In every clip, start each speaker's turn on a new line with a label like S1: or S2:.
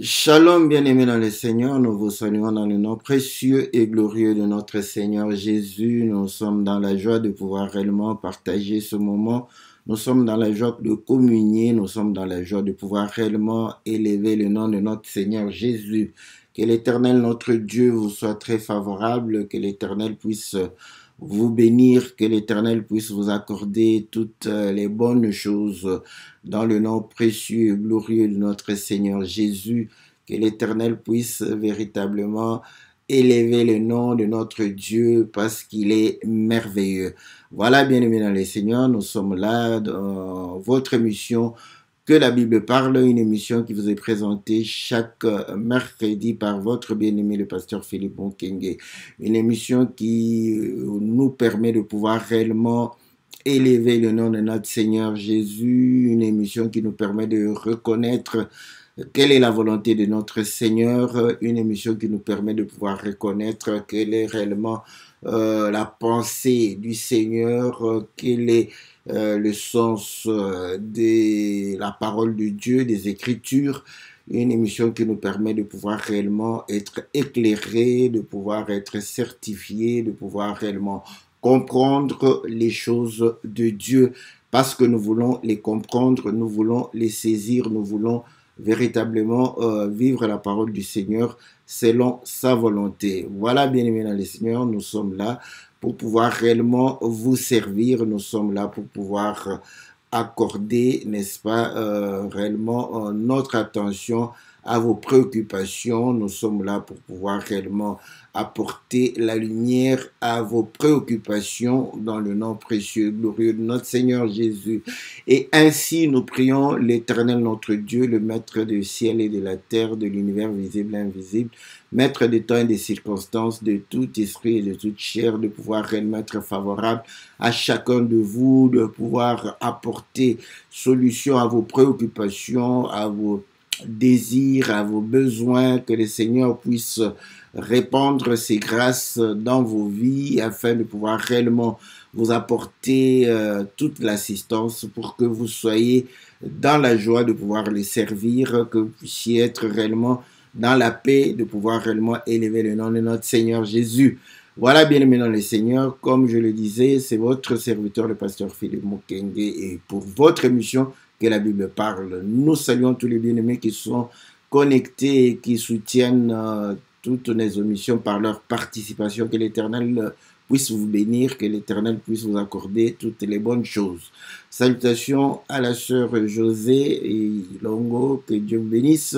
S1: Shalom, bien-aimés dans le Seigneur, nous vous saluons dans le nom précieux et glorieux de notre Seigneur Jésus. Nous sommes dans la joie de pouvoir réellement partager ce moment. Nous sommes dans la joie de communier. Nous sommes dans la joie de pouvoir réellement élever le nom de notre Seigneur Jésus. Que l'Éternel, notre Dieu, vous soit très favorable. Que l'Éternel puisse vous bénir. Que l'Éternel puisse vous accorder toutes les bonnes choses dans le nom précieux et glorieux de notre Seigneur Jésus. Que l'Éternel puisse véritablement élever le nom de notre Dieu parce qu'il est merveilleux. Voilà, bien-aimés dans le Seigneur, nous sommes là dans votre émission Que la Bible parle, une émission qui vous est présentée chaque mercredi par votre bien-aimé le pasteur Philippe Bonkenge. Une émission qui nous permet de pouvoir réellement élever le nom de notre Seigneur Jésus, une émission qui nous permet de reconnaître quelle est la volonté de notre Seigneur, une émission qui nous permet de pouvoir reconnaître quelle est réellement la pensée du Seigneur, quel est le sens de la parole de Dieu, des Écritures, une émission qui nous permet de pouvoir réellement être éclairé, de pouvoir être certifié, de pouvoir réellement comprendre les choses de Dieu parce que nous voulons les comprendre, nous voulons les saisir, nous voulons véritablement vivre la parole du Seigneur selon sa volonté. Voilà, bien-aimés dans le Seigneur, nous sommes là pour pouvoir réellement vous servir, nous sommes là pour pouvoir accorder, n'est-ce pas, réellement notre attention à vos préoccupations. Nous sommes là pour pouvoir réellement apporter la lumière à vos préoccupations dans le nom précieux et glorieux de notre Seigneur Jésus. Et ainsi, nous prions l'Éternel notre Dieu, le Maître du ciel et de la terre, de l'univers visible et invisible, Maître des temps et des circonstances, de tout esprit et de toute chair, de pouvoir réellement être favorable à chacun de vous, de pouvoir apporter solution à vos préoccupations, à vos désirs, à vos besoins, que le Seigneur puisse répandre ses grâces dans vos vies afin de pouvoir réellement vous apporter toute l'assistance pour que vous soyez dans la joie de pouvoir les servir, que vous puissiez être réellement dans la paix, de pouvoir réellement élever le nom de notre Seigneur Jésus. Voilà, bien-aimés dans le Seigneur, comme je le disais, c'est votre serviteur, le pasteur Philippe Mokenge, et pour votre émission que la Bible parle. Nous saluons tous les bien-aimés qui sont connectés et qui soutiennent toutes nos émissions par leur participation. Que l'Éternel puisse vous bénir, que l'Éternel puisse vous accorder toutes les bonnes choses. Salutations à la sœur José et Longo, que Dieu vous bénisse.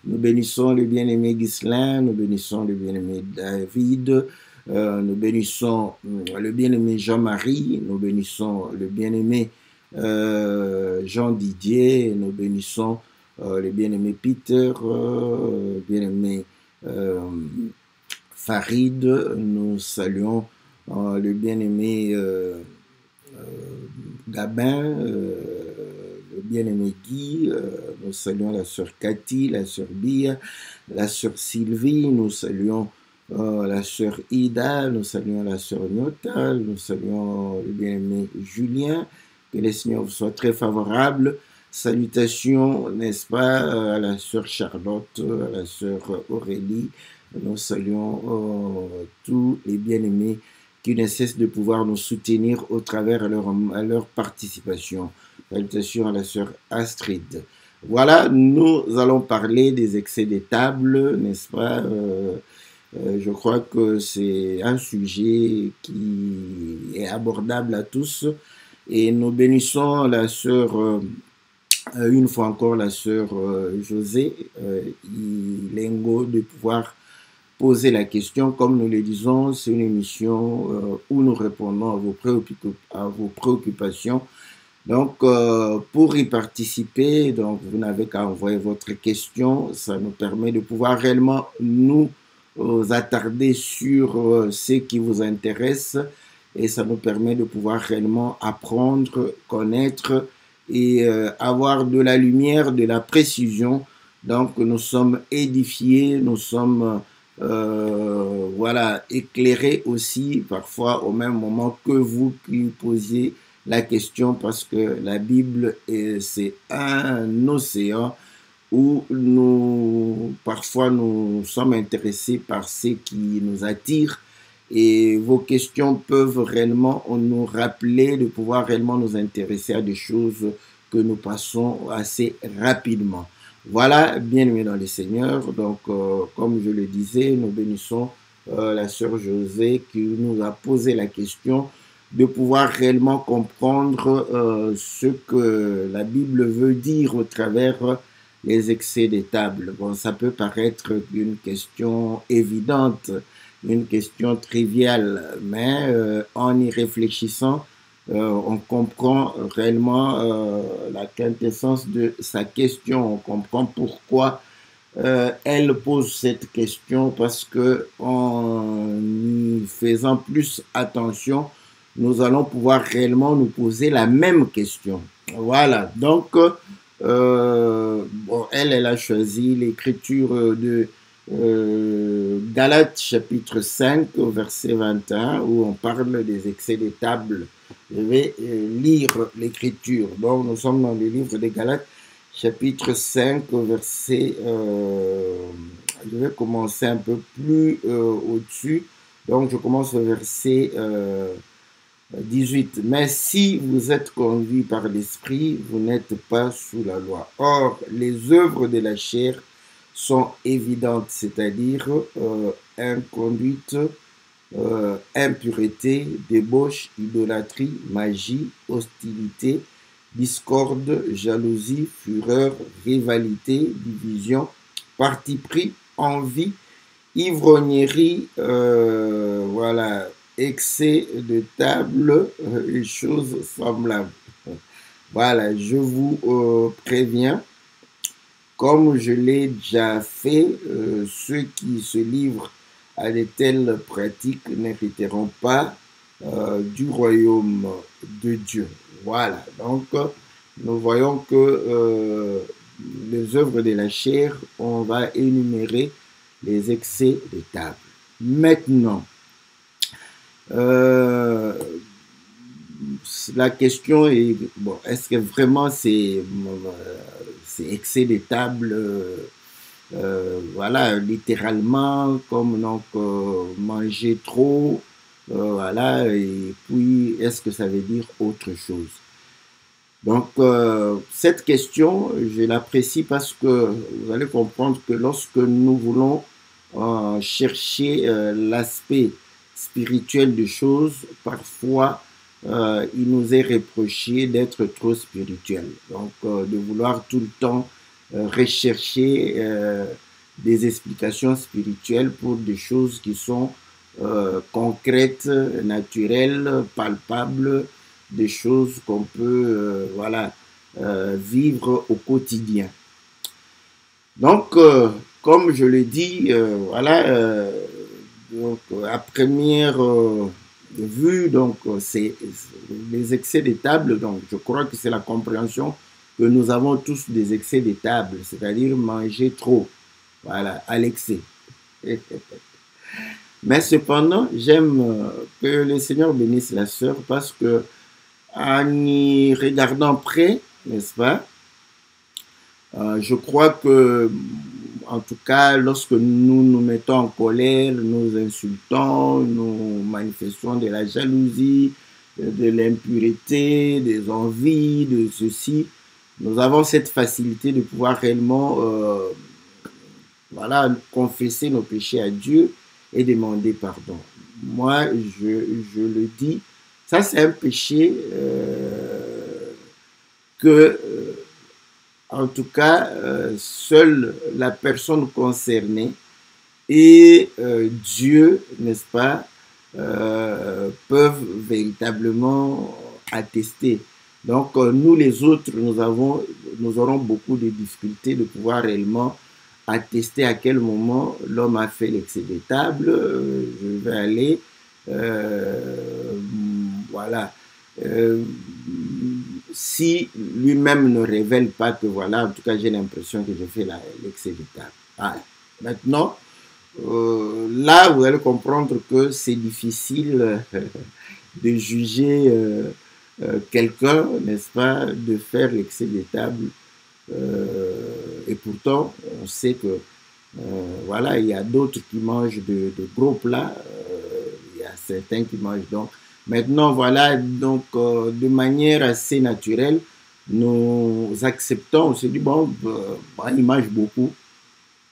S1: Nous bénissons le bien-aimé Ghislain, nous bénissons le bien-aimé David, nous bénissons le bien-aimé Jean-Marie, nous bénissons le bien-aimé Jean Didier, nous bénissons le bien-aimé Peter, bien-aimé Farid, nous saluons le bien-aimé Gabin, le bien-aimé Guy, nous saluons la sœur Cathy, la sœur Bia, la sœur Sylvie, nous saluons la sœur Ida, nous saluons la sœur Nota, nous saluons le bien-aimé Julien, que le Seigneur vous soit très favorable. Salutations, n'est-ce pas, à la sœur Charlotte, à la sœur Aurélie, nous saluons tous les bien-aimés qui ne cessent de pouvoir nous soutenir au travers à leur participation. Salutations à la sœur Astrid. Voilà, nous allons parler des excès des tables, n'est-ce pas? Je crois que c'est un sujet qui est abordable à tous et nous bénissons la sœur, une fois encore la sœur José Ilengo de pouvoir poser la question. Comme nous le disons, c'est une émission où nous répondons à vos préoccupations. Donc, pour y participer, donc, vous n'avez qu'à envoyer votre question. Ça nous permet de pouvoir réellement nous attarder sur ce qui vous intéresse et ça nous permet de pouvoir réellement apprendre, connaître et avoir de la lumière, de la précision. Donc, nous sommes édifiés, nous sommes voilà, éclairés aussi, parfois au même moment que vous qui posiez la question, parce que la Bible, c'est un océan où nous parfois nous sommes intéressés par ce qui nous attire et vos questions peuvent réellement nous rappeler de pouvoir réellement nous intéresser à des choses que nous passons assez rapidement. Voilà, bien-aimés dans le Seigneur. Donc, comme je le disais, nous bénissons la sœur Josée qui nous a posé la question de pouvoir réellement comprendre ce que la Bible veut dire au travers les excès des tables. Bon, ça peut paraître une question évidente, une question triviale, mais en y réfléchissant, on comprend réellement la quintessence de sa question. On comprend pourquoi elle pose cette question, parce que en y faisant plus attention, nous allons pouvoir réellement nous poser la même question. Voilà, donc bon, elle a choisi l'écriture de Galates chapitre 5, verset 21, où on parle des excès des tables. Je vais lire l'écriture. Donc, nous sommes dans le livre des Galates, chapitre 5, verset... je vais commencer un peu plus au-dessus. Donc, je commence au verset 18. Mais si vous êtes conduits par l'Esprit, vous n'êtes pas sous la loi. Or, les œuvres de la chair sont évidentes, c'est-à-dire inconduite, impureté, débauche, idolâtrie, magie, hostilité, discorde, jalousie, fureur, rivalité, division, parti pris, envie, ivrognerie, voilà, excès de table et choses semblables. Voilà, je vous préviens, comme je l'ai déjà fait, ceux qui se livrent à de telles pratiques n'hériteront pas du royaume de Dieu. Voilà, donc nous voyons que les œuvres de la chair, on va énumérer les excès de table. Maintenant, la question est, bon, est-ce que vraiment c'est excès de table, voilà, littéralement, comme donc manger trop, voilà, et puis est-ce que ça veut dire autre chose? Donc, cette question, je l'apprécie parce que vous allez comprendre que lorsque nous voulons chercher l'aspect spirituel des choses, parfois, il nous est reproché d'être trop spirituel. Donc, de vouloir tout le temps rechercher des explications spirituelles pour des choses qui sont concrètes, naturelles, palpables, des choses qu'on peut voilà, vivre au quotidien. Donc, comme je le dis, voilà, donc, à première vue, donc, c'est les excès des tables. Donc, je crois que c'est la compréhension que nous avons tous des excès des tables, c'est-à-dire manger trop, voilà, à l'excès. Mais cependant, j'aime que le Seigneur bénisse la sœur parce que en y regardant près, n'est-ce pas, je crois que, en tout cas, lorsque nous nous mettons en colère, nous insultons, nous manifestons de la jalousie, de l'impureté, des envies, de ceci, nous avons cette facilité de pouvoir réellement voilà, confesser nos péchés à Dieu et demander pardon. Moi, je le dis, ça c'est un péché que, en tout cas, seule la personne concernée et Dieu, n'est-ce pas, peuvent véritablement attester. Donc, nous les autres, nous aurons beaucoup de difficultés de pouvoir réellement attester à quel moment l'homme a fait l'excès des tables. Je vais aller, voilà. Si lui-même ne révèle pas que voilà, en tout cas j'ai l'impression que je fais l'excès des tables. Ah, maintenant, là vous allez comprendre que c'est difficile de juger quelqu'un, n'est-ce pas, de faire l'excès des tables. Et pourtant, on sait que Voilà, il y a d'autres qui mangent de gros plats, il y a certains qui mangent donc. Maintenant, voilà, donc de manière assez naturelle, nous acceptons, on se dit, bon, il mange beaucoup.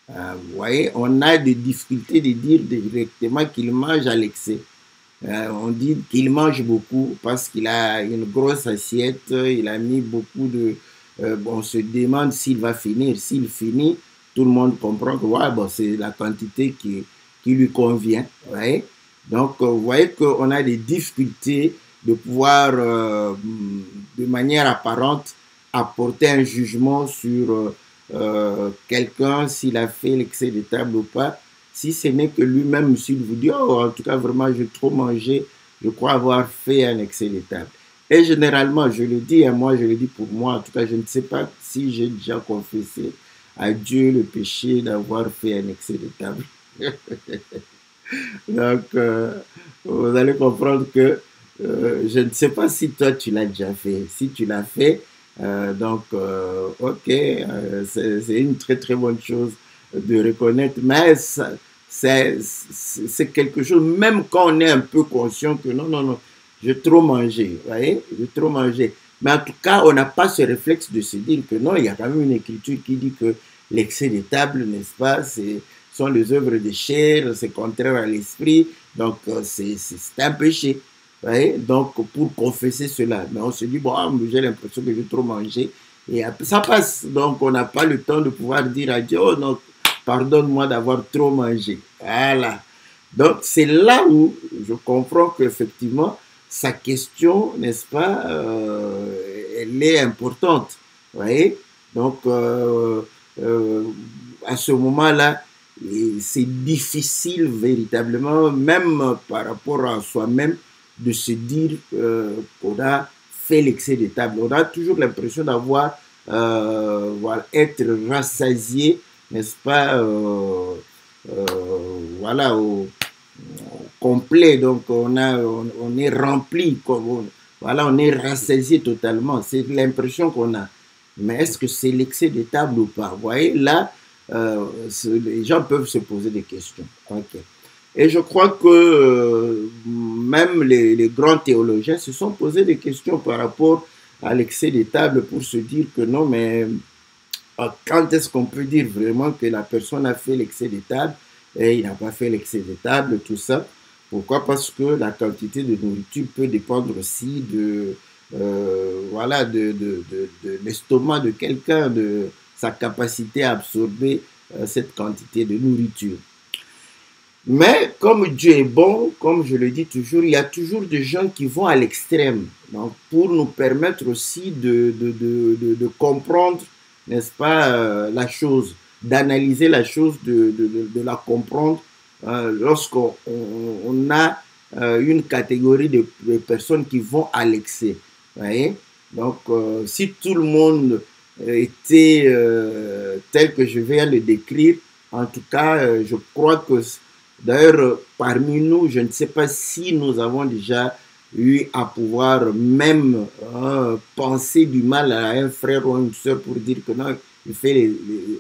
S1: Vous voyez, on a des difficultés de dire directement qu'il mange à l'excès. On dit qu'il mange beaucoup parce qu'il a une grosse assiette, il a mis beaucoup de... bon, on se demande s'il va finir. S'il finit, tout le monde comprend que ouais, bon, c'est la quantité qui lui convient. Ouais. Donc, vous voyez qu'on a des difficultés de pouvoir, de manière apparente, apporter un jugement sur quelqu'un, s'il a fait l'excès de table ou pas, si ce n'est que lui-même, s'il vous dit, oh, en tout cas, vraiment, j'ai trop mangé, je crois avoir fait un excès de table. Et généralement, je le dis, et moi, je le dis pour moi, en tout cas, je ne sais pas si j'ai déjà confessé à Dieu le péché d'avoir fait un excès de table. Donc, vous allez comprendre que je ne sais pas si toi, tu l'as déjà fait. Si tu l'as fait, ok, c'est une très très bonne chose de reconnaître, mais c'est quelque chose, même quand on est un peu conscient que non, non, non, j'ai trop mangé, vous voyez, j'ai trop mangé. Mais en tout cas, on n'a pas ce réflexe de se dire que non, il y a quand même une écriture qui dit que l'excès de table, n'est-ce pas, sont les œuvres de chair, c'est contraire à l'esprit, donc c'est un péché. Ouais, donc, pour confesser cela, mais on se dit, bon, j'ai l'impression que j'ai trop mangé, et ça passe. Donc, on n'a pas le temps de pouvoir dire à Dieu, oh non, pardonne-moi d'avoir trop mangé. Voilà. Donc, c'est là où je comprends qu'effectivement, sa question, n'est-ce pas, elle est importante. Vous voyez? Donc, à ce moment-là, c'est difficile véritablement, même par rapport à soi-même, de se dire qu'on a fait l'excès de table. On a toujours l'impression d'avoir, voilà, être rassasié, n'est-ce pas, voilà, au complet. Donc, on est rempli, voilà, on est rassasié totalement. C'est l'impression qu'on a. Mais est-ce que c'est l'excès de table ou pas? Vous voyez, là, les gens peuvent se poser des questions. Okay. Et je crois que même les grands théologiens se sont posés des questions par rapport à l'excès de table pour se dire que non, mais quand est-ce qu'on peut dire vraiment que la personne a fait l'excès de table et il n'a pas fait l'excès de table, tout ça? Pourquoi? Parce que la quantité de nourriture peut dépendre aussi de, voilà, de l'estomac de quelqu'un, de sa capacité à absorber cette quantité de nourriture. Mais comme Dieu est bon, comme je le dis toujours, il y a toujours des gens qui vont à l'extrême. Donc, pour nous permettre aussi de comprendre, n'est-ce pas, la chose, d'analyser la chose, de la comprendre, lorsqu'on a une catégorie de personnes qui vont à l'excès. Voyez? Donc, si tout le monde était tel que je viens de le décrire, en tout cas, je crois que d'ailleurs, parmi nous, je ne sais pas si nous avons déjà eu à pouvoir même penser du mal à un frère ou à une soeur pour dire que non, il fait les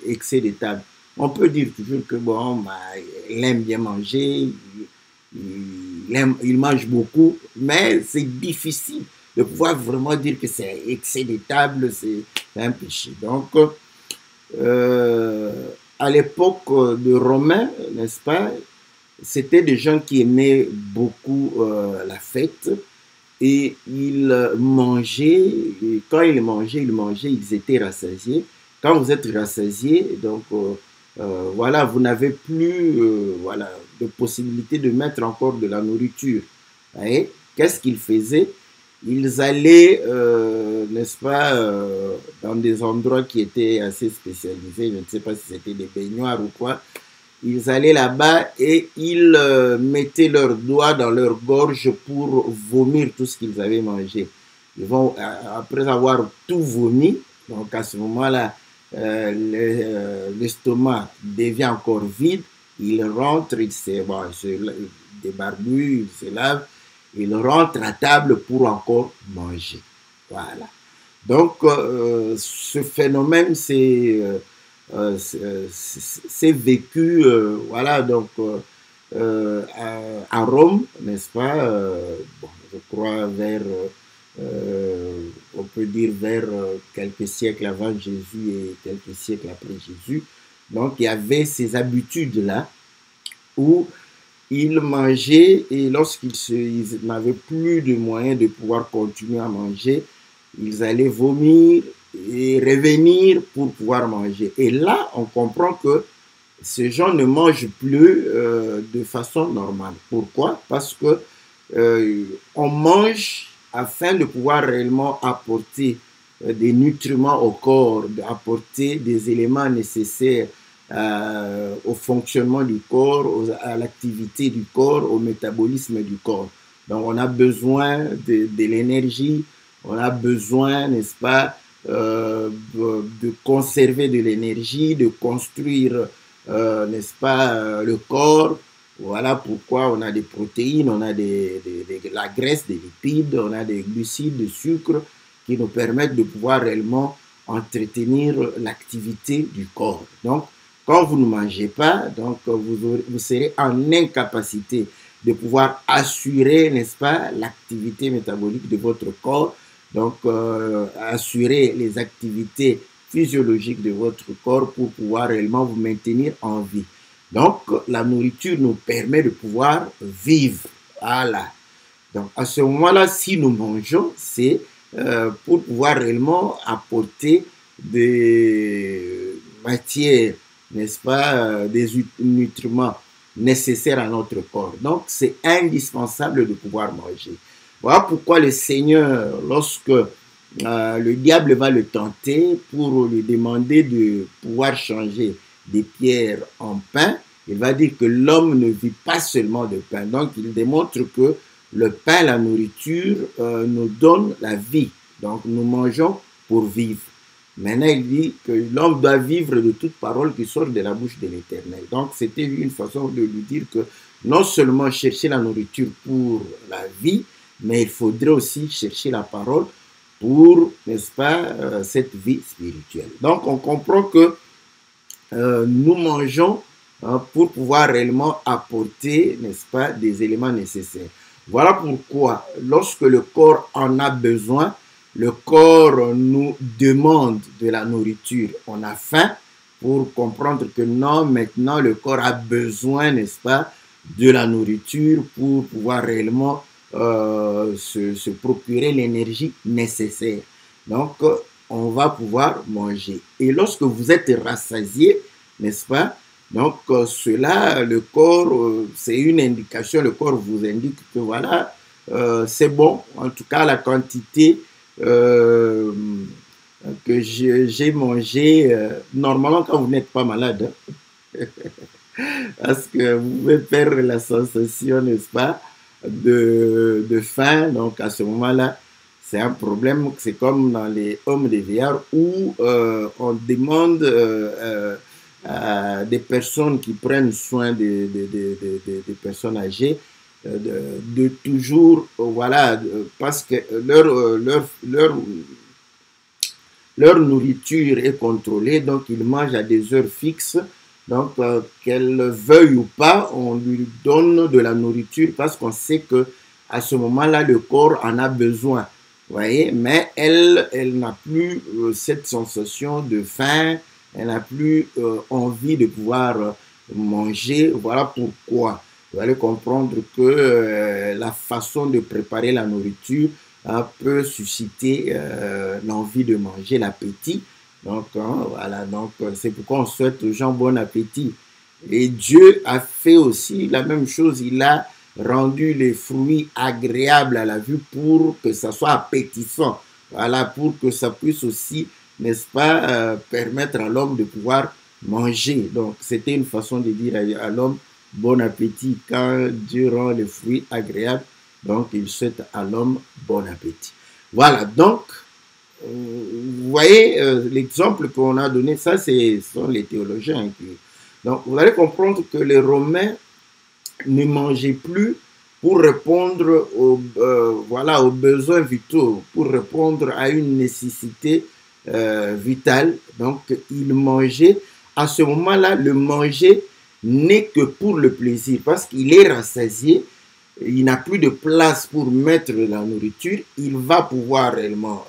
S1: excès de table. On peut dire toujours que bon, bah, il aime bien manger, il mange beaucoup, mais c'est difficile de pouvoir vraiment dire que c'est excès de table, c'est un péché. Donc, à l'époque de Romains, n'est-ce pas, c'était des gens qui aimaient beaucoup la fête et ils mangeaient, et quand ils mangeaient, ils étaient rassasiés. Quand vous êtes rassasié, donc voilà, vous n'avez plus voilà, de possibilité de mettre encore de la nourriture. Qu'est-ce qu'ils faisaient? Ils allaient, n'est-ce pas, dans des endroits qui étaient assez spécialisés, je ne sais pas si c'était des baignoires ou quoi. Ils allaient là-bas et ils mettaient leurs doigts dans leur gorge pour vomir tout ce qu'ils avaient mangé. Ils vont, après avoir tout vomi, donc à ce moment-là, l'estomac devient encore vide, ils rentrent, ils se débarbouillent, ils se lavent, ils rentrent à table pour encore manger. Voilà. Donc, ce phénomène, c'est s'est vécu, voilà, donc à Rome, n'est-ce pas, bon, je crois vers, on peut dire vers quelques siècles avant Jésus et quelques siècles après Jésus. Donc il y avait ces habitudes-là où ils mangeaient et lorsqu'ils n'avaient plus de moyens de pouvoir continuer à manger, ils allaient vomir et revenir pour pouvoir manger. Et là, on comprend que ces gens ne mangent plus de façon normale. Pourquoi? Parce que on mange afin de pouvoir réellement apporter des nutriments au corps, apporter des éléments nécessaires au fonctionnement du corps, à l'activité du corps, au métabolisme du corps. Donc on a besoin de l'énergie, on a besoin, n'est-ce pas, de conserver de l'énergie, de construire, n'est-ce pas, le corps. Voilà pourquoi on a des protéines, on a de la graisse, des lipides, on a des glucides, du sucre qui nous permettent de pouvoir réellement entretenir l'activité du corps. Donc, quand vous ne mangez pas, donc vous serez en incapacité de pouvoir assurer, n'est-ce pas, l'activité métabolique de votre corps, donc assurer les activités physiologiques de votre corps pour pouvoir réellement vous maintenir en vie. Donc, la nourriture nous permet de pouvoir vivre. Voilà. Donc, à ce moment-là, si nous mangeons, c'est pour pouvoir réellement apporter des matières, n'est-ce pas, des nutriments nécessaires à notre corps. Donc, c'est indispensable de pouvoir manger. Voilà pourquoi le Seigneur, lorsque le diable va le tenter pour lui demander de pouvoir changer des pierres en pain, il va dire que l'homme ne vit pas seulement de pain. Donc, il démontre que le pain, la nourriture, nous donne la vie. Donc, nous mangeons pour vivre. Maintenant, il dit que l'homme doit vivre de toute parole qui sort de la bouche de l'Éternel. Donc, c'était une façon de lui dire que non seulement chercher la nourriture pour la vie, mais il faudrait aussi chercher la parole pour, n'est-ce pas, cette vie spirituelle. Donc, on comprend que nous mangeons pour pouvoir réellement apporter, n'est-ce pas, des éléments nécessaires. Voilà pourquoi, lorsque le corps en a besoin, le corps nous demande de la nourriture. On a faim pour comprendre que non, maintenant le corps a besoin, n'est-ce pas, de la nourriture pour pouvoir réellement se procurer l'énergie nécessaire. Donc, on va pouvoir manger. Et lorsque vous êtes rassasié, n'est-ce pas? Donc, cela, le corps, c'est une indication, le corps vous indique que voilà, c'est bon. En tout cas, la quantité que j'ai mangé, normalement, quand vous n'êtes pas malade, parce que vous pouvez perdre la sensation, n'est-ce pas, de faim. Donc, à ce moment-là, c'est un problème. C'est comme dans les hommes de vieillards où on demande des personnes qui prennent soin des personnes âgées de toujours, voilà, parce que leur nourriture est contrôlée, donc ils mangent à des heures fixes. Donc, qu'elle veuille ou pas, on lui donne de la nourriture parce qu'on sait que à ce moment-là, le corps en a besoin. Vous voyez, mais elle n'a plus cette sensation de faim, elle n'a plus envie de pouvoir manger. Voilà pourquoi vous allez comprendre que la façon de préparer la nourriture peut susciter l'envie de manger, l'appétit. Donc, voilà, donc c'est pourquoi on souhaite aux gens bon appétit. Et Dieu a fait aussi la même chose, il a rendu les fruits agréables à la vue pour que ça soit appétissant. Voilà, pour que ça puisse aussi, n'est-ce pas, permettre à l'homme de pouvoir manger. Donc, c'était une façon de dire à l'homme bon appétit. Quand Dieu rend les fruits agréables, donc il souhaite à l'homme bon appétit. Voilà, donc, vous voyez l'exemple qu'on a donné, ça ce sont les théologiens. Donc vous allez comprendre que les Romains ne mangeaient plus pour répondre voilà, aux besoins vitaux, pour répondre à une nécessité vitale. Donc ils mangeaient à ce moment-là, le manger n'est que pour le plaisir, parce qu'il est rassasié, il n'a plus de place pour mettre la nourriture, il va pouvoir réellement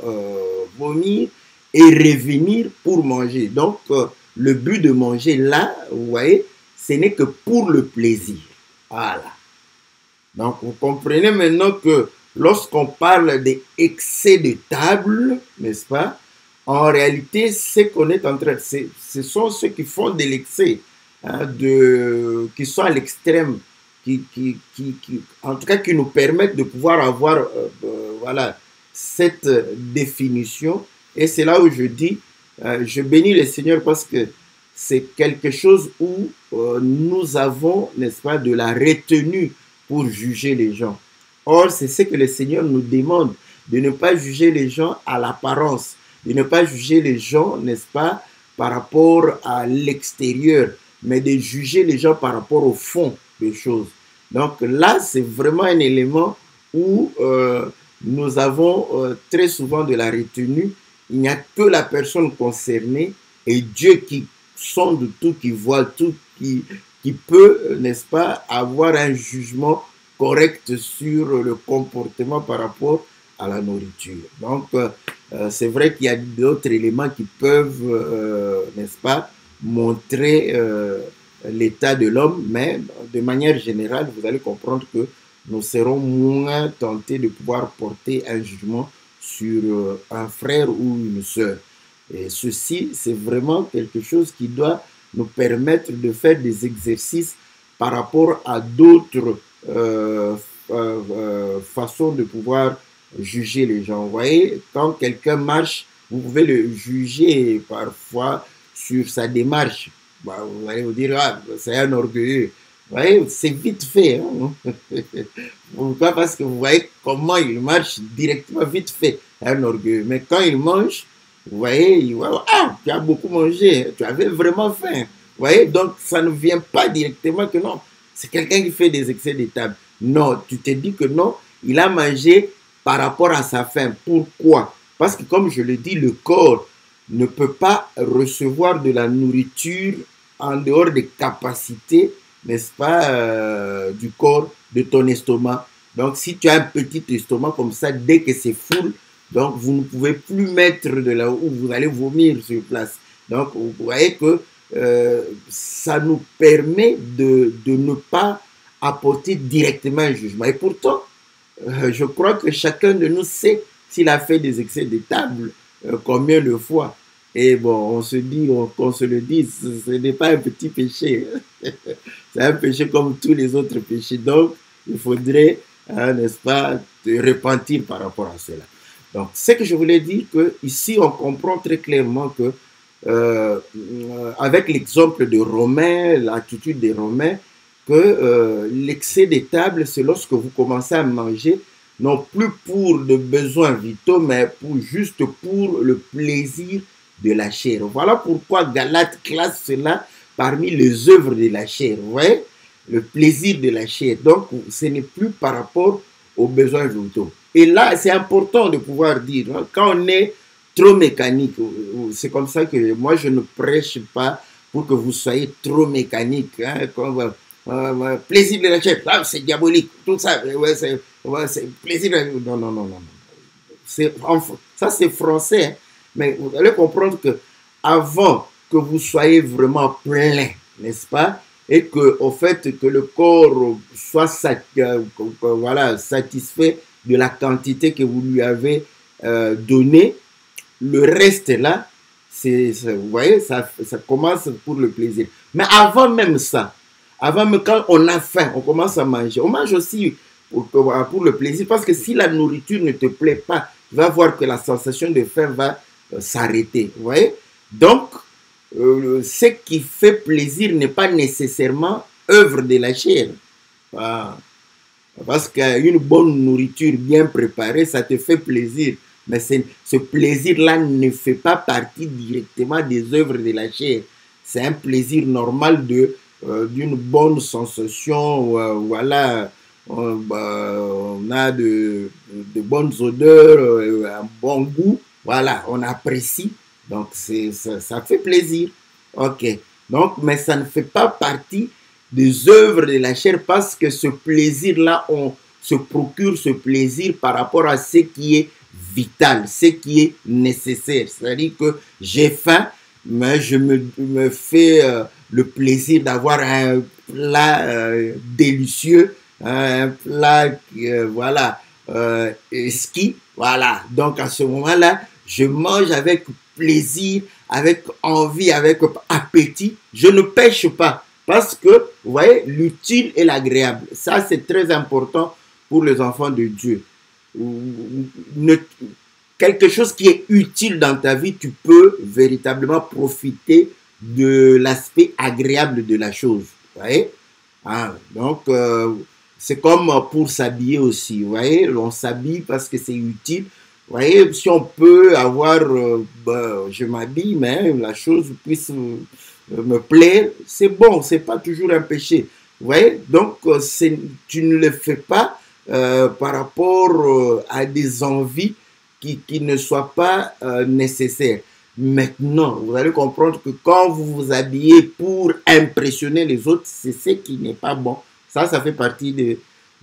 S1: vomir et revenir pour manger. Donc, le but de manger là, vous voyez, ce n'est que pour le plaisir. Voilà. Donc, vous comprenez maintenant que lorsqu'on parle d'excès de table, n'est-ce pas, en réalité, ce qu'on est en train, ce sont ceux qui font de l'excès, hein, qui sont à l'extrême, en tout cas, qui nous permettent de pouvoir avoir, voilà, cette définition. Et c'est là où je dis, je bénis le Seigneur parce que c'est quelque chose où nous avons, n'est-ce pas, de la retenue pour juger les gens. Or, c'est ce que le Seigneur nous demande, de ne pas juger les gens à l'apparence, de ne pas juger les gens, n'est-ce pas, par rapport à l'extérieur, mais de juger les gens par rapport au fond des choses. Donc là, c'est vraiment un élément où nous avons très souvent de la retenue. Il n'y a que la personne concernée et Dieu qui sonde tout, qui voit tout, qui peut, n'est-ce pas, avoir un jugement correct sur le comportement par rapport à la nourriture. Donc, c'est vrai qu'il y a d'autres éléments qui peuvent, n'est-ce pas, montrer l'état de l'homme, mais de manière générale, vous allez comprendre que nous serons moins tentés de pouvoir porter un jugement sur un frère ou une sœur. Et ceci, c'est vraiment quelque chose qui doit nous permettre de faire des exercices par rapport à d'autres façons de pouvoir juger les gens. Vous voyez, quand quelqu'un marche, vous pouvez le juger parfois sur sa démarche. Bah, vous allez vous dire, ah, c'est un orgueilleux. Vous voyez, c'est vite fait. Hein? Pourquoi? Parce que vous voyez comment il marche directement, vite fait, un orgueilleux. Mais quand il mange, vous voyez, il voit, ah, tu as beaucoup mangé, tu avais vraiment faim. Vous voyez, donc ça ne vient pas directement que non, c'est quelqu'un qui fait des excès de table. Non, tu te dis que non, il a mangé par rapport à sa faim. Pourquoi? Parce que comme je le dis, le corps ne peut pas recevoir de la nourriture en dehors des capacités, n'est-ce pas, du corps, de ton estomac. Donc, si tu as un petit estomac comme ça, dès que c'est full, donc vous ne pouvez plus mettre de là où vous allez vomir sur place. Donc, vous voyez que ça nous permet de ne pas apporter directement un jugement. Et pourtant, je crois que chacun de nous sait s'il a fait des excès de table, combien de fois. Et bon, on se dit, qu'on se le dise, ce n'est pas un petit péché. C'est un péché comme tous les autres péchés. Donc, il faudrait, hein, n'est-ce pas, te repentir par rapport à cela. Donc, ce que je voulais dire, que ici, on comprend très clairement que, avec l'exemple de Romains, l'attitude des Romains, que l'excès des tables, c'est lorsque vous commencez à manger, non plus pour de besoins vitaux, mais juste pour le plaisir de la chair. Voilà pourquoi Galate classe cela parmi les œuvres de la chair. Vous voyez, le plaisir de la chair. Donc, ce n'est plus par rapport aux besoins vitaux. Et là, c'est important de pouvoir dire, hein, quand on est trop mécanique, c'est comme ça que moi, je ne prêche pas pour que vous soyez trop mécanique. Hein, comme, plaisir de la chair, ah, c'est diabolique, tout ça, c'est plaisir. Non, non, non, non. Ça, c'est français. Hein. Mais vous allez comprendre que avant que vous soyez vraiment plein, n'est-ce pas, et que au fait que le corps soit voilà, satisfait de la quantité que vous lui avez donnée, le reste là, vous voyez, ça commence pour le plaisir. Mais avant même ça, avant même quand on a faim, on commence à manger. On mange aussi pour le plaisir, parce que si la nourriture ne te plaît pas, tu vas voir que la sensation de faim va s'arrêter. Vous voyez? Donc, ce qui fait plaisir n'est pas nécessairement œuvre de la chair. Ah. Parce qu'une bonne nourriture bien préparée, ça te fait plaisir. Mais ce plaisir-là ne fait pas partie directement des œuvres de la chair. C'est un plaisir normal d'une bonne sensation. Voilà, on a de bonnes odeurs, un bon goût. Voilà, on apprécie. Donc, ça fait plaisir. OK. Donc, mais ça ne fait pas partie des œuvres de la chair parce que ce plaisir-là, on se procure ce plaisir par rapport à ce qui est vital, ce qui est nécessaire. C'est-à-dire que j'ai faim, mais je me fais le plaisir d'avoir un plat délicieux, un plat, voilà, exquis. Voilà, donc à ce moment-là, je mange avec plaisir, avec envie, avec appétit. Je ne pêche pas parce que, vous voyez, l'utile et l'agréable. Ça, c'est très important pour les enfants de Dieu. Quelque chose qui est utile dans ta vie, tu peux véritablement profiter de l'aspect agréable de la chose. Vous voyez? Ah, donc, c'est comme pour s'habiller aussi. Vous voyez? On s'habille parce que c'est utile. Vous voyez, si on peut avoir, je m'habille, mais la chose puisse me plaire, c'est bon, c'est pas toujours un péché. Vous voyez, donc tu ne le fais pas par rapport à des envies qui ne soient pas nécessaires. Maintenant, vous allez comprendre que quand vous vous habillez pour impressionner les autres, c'est ce qui n'est pas bon. Ça fait partie des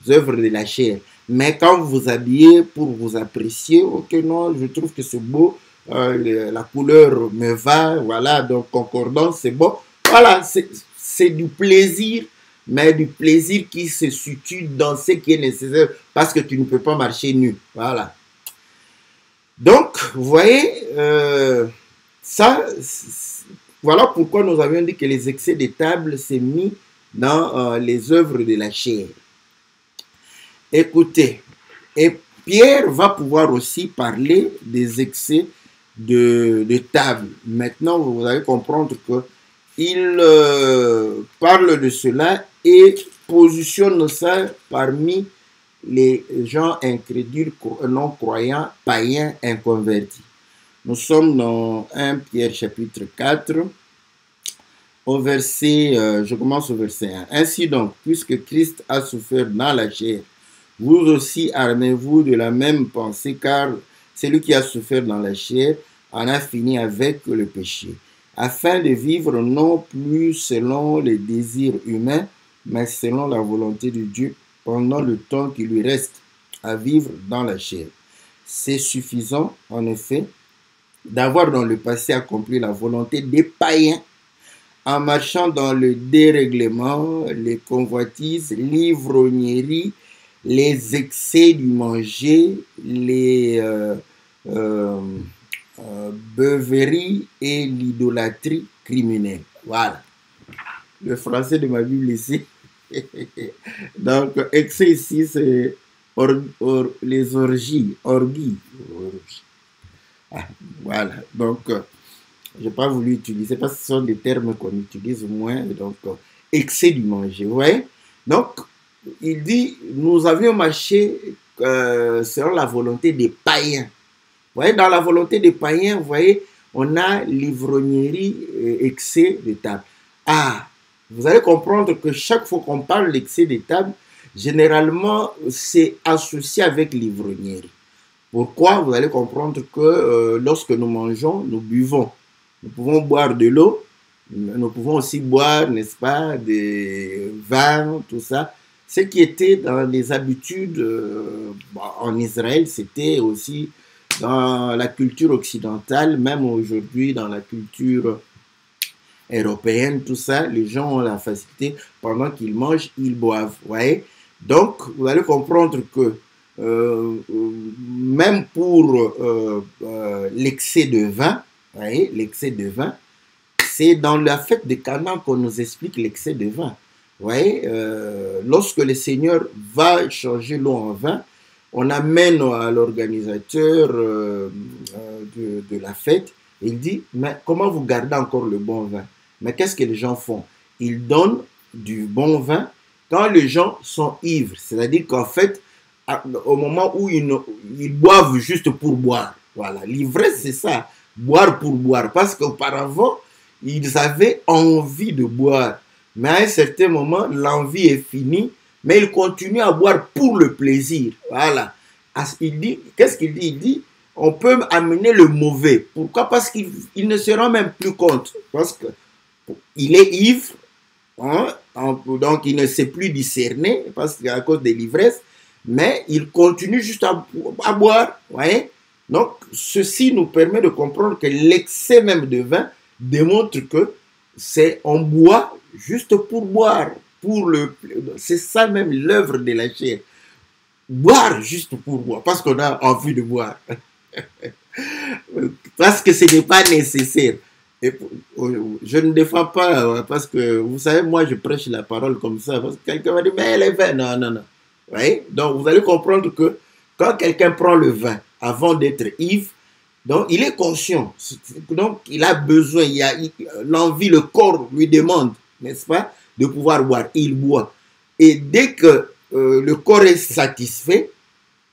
S1: œuvres de la chair. Mais quand vous vous habillez pour vous apprécier, ok, non, je trouve que c'est beau, la couleur me va, voilà, donc concordance, c'est bon. Voilà, c'est du plaisir, mais du plaisir qui se situe dans ce qui est nécessaire parce que tu ne peux pas marcher nu. Voilà. Donc, vous voyez, voilà pourquoi nous avions dit que les excès des tables s'est mis dans les œuvres de la chair. Écoutez, et Pierre va pouvoir aussi parler des excès de table. Maintenant, vous allez comprendre qu'il parle de cela et positionne ça parmi les gens incrédules, non-croyants, païens, inconvertis. Nous sommes dans 1 Pierre chapitre 4, au verset, je commence au verset 1. Ainsi donc, puisque Christ a souffert dans la chair, vous aussi armez-vous de la même pensée, car celui qui a souffert dans la chair en a fini avec le péché, afin de vivre non plus selon les désirs humains, mais selon la volonté de Dieu, pendant le temps qui lui reste à vivre dans la chair. C'est suffisant, en effet, d'avoir dans le passé accompli la volonté des païens, en marchant dans le dérèglement, les convoitises, l'ivrognerie, les excès du manger, les beuveries et l'idolâtrie criminelle. Voilà. Le français de ma Bible ici. Donc, excès ici, c'est les orgies. Ah, voilà. Donc, je n'ai pas voulu utiliser parce que ce sont des termes qu'on utilise moins. Donc, excès du manger. Vous voyez? Donc, il dit, nous avions marché selon la volonté des païens. Vous voyez, dans la volonté des païens, vous voyez, on a l'ivrognerie, excès de table. Ah, vous allez comprendre que chaque fois qu'on parle d'excès de table, généralement, c'est associé avec l'ivrognerie. Pourquoi? Vous allez comprendre que lorsque nous mangeons, nous buvons. Nous pouvons boire de l'eau, nous pouvons aussi boire, n'est-ce pas, des vins, tout ça. Ce qui était dans les habitudes en Israël, c'était aussi dans la culture occidentale, même aujourd'hui dans la culture européenne, tout ça, les gens ont la facilité, pendant qu'ils mangent, ils boivent. Vous voyez? Donc, vous allez comprendre que même pour l'excès de vin, vous voyez, l'excès de vin, c'est dans la fête de Cana qu'on nous explique l'excès de vin. Vous voyez, lorsque le Seigneur va changer l'eau en vin, on amène à l'organisateur de la fête, il dit, mais comment vous gardez encore le bon vin? Mais qu'est-ce que les gens font? Ils donnent du bon vin quand les gens sont ivres. C'est-à-dire qu'en fait, au moment où ils boivent juste pour boire. Voilà, l'ivresse, c'est ça, boire pour boire. Parce qu'auparavant, ils avaient envie de boire. Mais à un certain moment, l'envie est finie, mais ils continuent à boire pour le plaisir. Voilà. Il dit, qu'est-ce qu'il dit? Il dit, on peut amener le mauvais. Pourquoi? Parce qu'il ne se rend même plus compte. Parce que il est ivre, hein, donc il ne sait plus discerner parce qu'à cause de l'ivresse, mais il continue juste à boire, voyez. Donc, ceci nous permet de comprendre que l'excès même de vin démontre que c'est on boit juste pour boire, c'est ça même l'œuvre de la chair. Boire juste pour boire, parce qu'on a envie de boire. Parce que ce n'est pas nécessaire. Et je ne défends pas, parce que, vous savez, moi, je prêche la parole comme ça, parce que quelqu'un va dire, mais elle est vin. Non, non, non. Oui? Donc, vous allez comprendre que quand quelqu'un prend le vin avant d'être ivre, donc, il est conscient. Donc, il a besoin, il a l'envie, le corps lui demande, n'est-ce pas, de pouvoir boire. Il boit. Et dès que le corps est satisfait,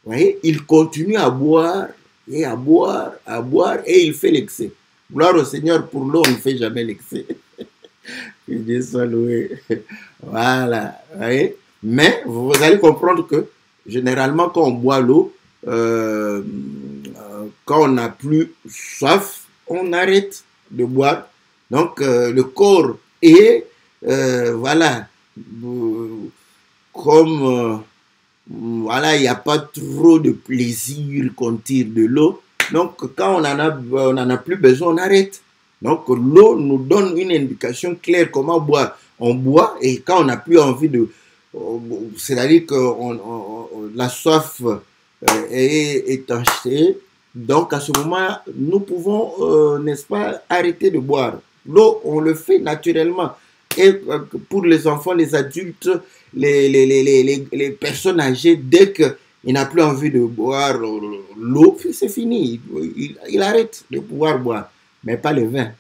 S1: vous voyez, il continue à boire et à boire, et il fait l'excès. Gloire au Seigneur, pour l'eau, on ne fait jamais l'excès. Que Dieu soit loué. Voilà. Vous voyez? Mais vous allez comprendre que généralement, quand on boit l'eau, quand on n'a plus soif, on arrête de boire. Donc, le corps est, voilà, comme, voilà, il n'y a pas trop de plaisir qu'on tire de l'eau. Donc, quand on en a plus besoin, on arrête. Donc, l'eau nous donne une indication claire comment boire. On boit et quand on n'a plus envie de... C'est-à-dire que la soif est étanchée. Donc, à ce moment, nous pouvons, n'est-ce pas, arrêter de boire. L'eau, on le fait naturellement. Et pour les enfants, les adultes, les personnes âgées, dès qu'il n'a plus envie de boire l'eau, c'est fini. Il arrête de pouvoir boire, mais pas le vin.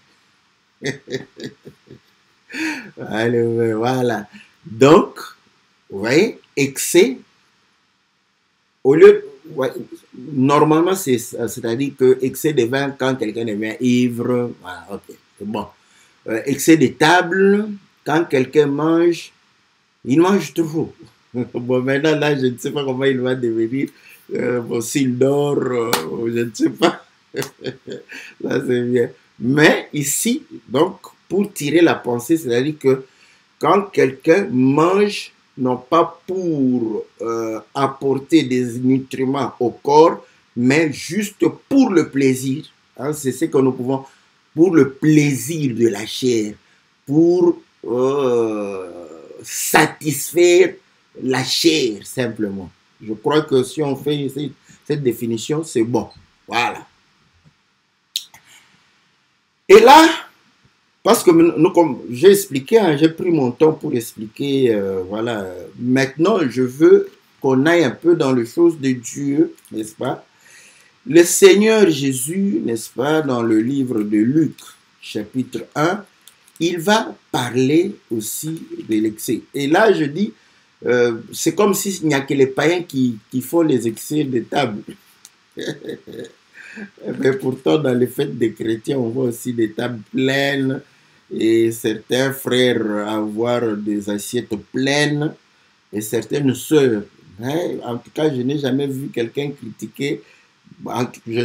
S1: Voilà. Donc, vous voyez, excès, au lieu, ouais, normalement, c'est-à-dire que excès de vin, quand quelqu'un devient ivre, voilà, ok, c'est bon. Excès de table, quand quelqu'un mange, il mange trop. Bon, maintenant, là, je ne sais pas comment il va devenir. Bon, s'il dort, je ne sais pas. Ça, c'est bien. Mais ici, donc, pour tirer la pensée, c'est-à-dire que quand quelqu'un mange, non pas pour apporter des nutriments au corps, mais juste pour le plaisir. Hein, c'est ce que nous pouvons, pour le plaisir de la chair, pour satisfaire la chair, simplement. Je crois que si on fait cette définition, c'est bon. Voilà. Et là, parce que nous, comme j'ai expliqué, hein, j'ai pris mon temps pour expliquer, voilà. Maintenant, je veux qu'on aille un peu dans les choses de Dieu, n'est-ce pas? Le Seigneur Jésus, n'est-ce pas, dans le livre de Luc, chapitre 1, il va parler aussi de l'excès. Et là, je dis, c'est comme s'il n'y a que les païens qui font les excès de table. Mais pourtant, dans les fêtes des chrétiens, on voit aussi des tables pleines et certains frères avoir des assiettes pleines et certaines sœurs. Hein? En tout cas, je n'ai jamais vu quelqu'un critiquer.